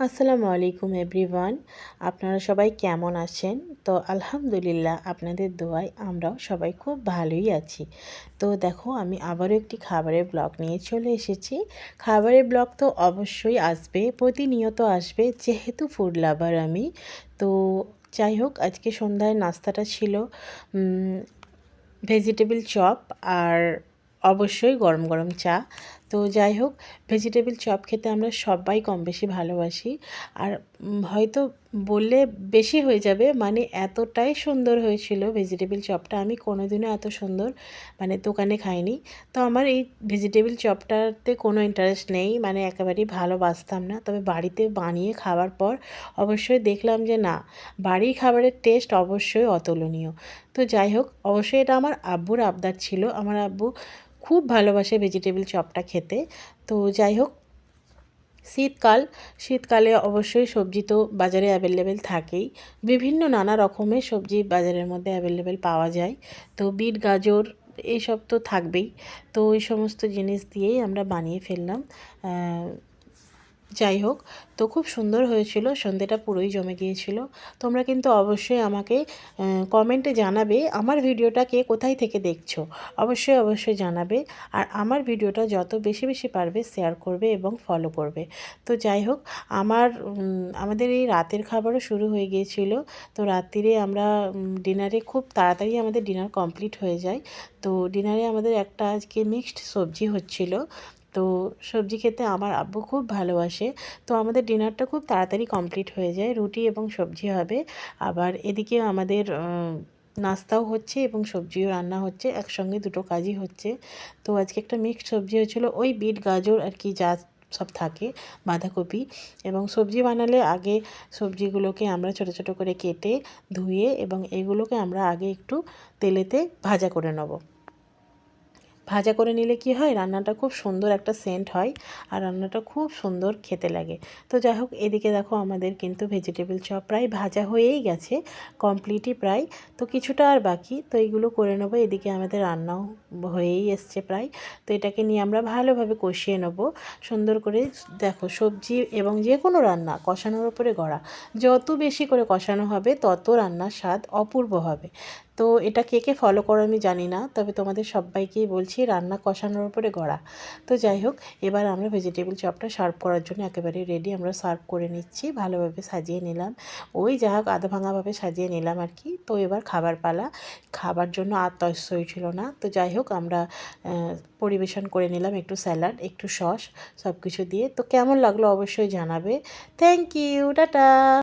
আসসালামু আলাইকুম এভরিওয়ান। আপনারা সবাই কেমন আছেন? তো আলহামদুলিল্লাহ আপনাদের দোয়ায় আমরাও সবাই খুব ভালোই আছি। তো দেখো আমি আবারও একটি খাবারের ব্লগ নিয়ে চলে এসেছি। খাবারের ব্লগ তো অবশ্যই আসবে, প্রতিনিয়ত আসবে, যেহেতু ফুড লাভার আমি। তো যাই হোক, আজকে সন্ধ্যায় নাস্তাটা ছিল ভেজিটেবল চপ আর অবশ্যই গরম গরম চা। তো যাই হোক, ভেজিটেবল চপ খেতে আমরা সবাই কম বেশি ভালোবাসি। আর হয়তো বললে বেশি হয়ে যাবে, মানে এতটাই সুন্দর হয়েছিল ভেজিটেবল চপটা, আমি কোনোদিনও এত সুন্দর মানে দোকানে খাইনি। তো আমার এই ভেজিটেবল চপটাতে কোনো ইন্টারেস্ট নেই, মানে একেবারেই ভালোবাসতাম না। তবে বাড়িতে বানিয়ে খাওয়ার পর অবশ্যই দেখলাম যে না, বাড়ির খাবারের টেস্ট অবশ্যই অতুলনীয়। তো যাই হোক, অবশ্যই এটা আমার আব্বুর আবদার ছিল। আমার আব্বু খুব ভালোবাসে ভেজিটেবল চপটা খেতে। তো যাই হোক, শীতকালে অবশ্যই সবজি তো বাজারে অ্যাভেলেবেল থাকেই। বিভিন্ন নানা রকমের সবজি বাজারের মধ্যে অ্যাভেলেবেল পাওয়া যায়। তো বিট গাজর এইসব তো থাকবেই। তো এই সমস্ত জিনিস দিয়েই আমরা বানিয়ে ফেললাম। যাই হোক, তো খুব সুন্দর হয়েছিল, সন্ধেটা পুরোই জমে গিয়েছিল। তোমরা কিন্তু অবশ্যই আমাকে কমেন্টে জানাবে আমার ভিডিওটা কে কোথায় থেকে দেখছো, অবশ্যই অবশ্যই জানাবে। আর আমার ভিডিওটা যত বেশি বেশি পারবে শেয়ার করবে এবং ফলো করবে। তো যাই হোক, আমাদের এই রাতের খাবারও শুরু হয়ে গিয়েছিল। তো রাত্রিরে আমরা ডিনারে খুব তাড়াতাড়ি আমাদের ডিনার কমপ্লিট হয়ে যায়। তো ডিনারে আমাদের একটা আজকে মিক্সড সবজি হচ্ছিল। তো সবজি খেতে আমার আব্বু খুব ভালোবাসে। তো আমাদের ডিনারটা খুব তাড়াতাড়ি কমপ্লিট হয়ে যায়, রুটি এবং সবজি হবে। আবার এদিকে আমাদের নাস্তাও হচ্ছে এবং সবজিও রান্না হচ্ছে, একসঙ্গে দুটো কাজই হচ্ছে। তো আজকে একটা মিক্সড সবজি হয়েছিলো, ওই বিট গাজর আর কি যা সব থাকে, বাঁধাকপি। এবং সবজি বানালে আগে সবজিগুলোকে আমরা ছোটো ছোটো করে কেটে ধুয়ে এবং এগুলোকে আমরা আগে একটু তেলেতে ভাজা করে নেব। ভাজা করে নিলে কি হয়, রান্নাটা খুব সুন্দর একটা সেন্ট হয় আর রান্নাটা খুব সুন্দর খেতে লাগে। তো যাই হোক, এদিকে দেখো আমাদের কিন্তু ভেজিটেবল চপ প্রায় ভাজা হয়েই গেছে, কমপ্লিটই প্রায়। তো কিছুটা আর বাকি, তো এইগুলো করে নেবো। এদিকে আমাদের রান্নাও হয়েই এসছে প্রায়। তো এটাকে নিয়ে আমরা ভালোভাবে কষিয়ে নেবো সুন্দর করে। দেখো, সবজি এবং যে কোনো রান্না কষানোর উপরে গড়া, যত বেশি করে কষানো হবে তত রান্নার স্বাদ অপূর্ব হবে। তো এটা কে কে ফলো করো আমি জানি না, তবে তোমাদের সবাইকেই বলছি রান্না কষানোর উপরে গড়া। তো যাই হোক, এবার আমরা ভেজিটেবল চপটা সার্ভ করার জন্য একেবারে রেডি, আমরা সার্ভ করে নিচ্ছি, ভালোভাবে সাজিয়ে নিলাম। ওই যা হোক আধা ভাঙাভাবে সাজিয়ে নিলাম আর কি। তো এবার খাবার পালা, খাবার জন্য আর তৈরি ছিল না। তো যাই হোক, আমরা পরিবেশন করে নিলাম একটু স্যালাড, একটু সস, সব কিছু দিয়ে। তো কেমন লাগলো অবশ্যই জানাবে। Thank you, tata.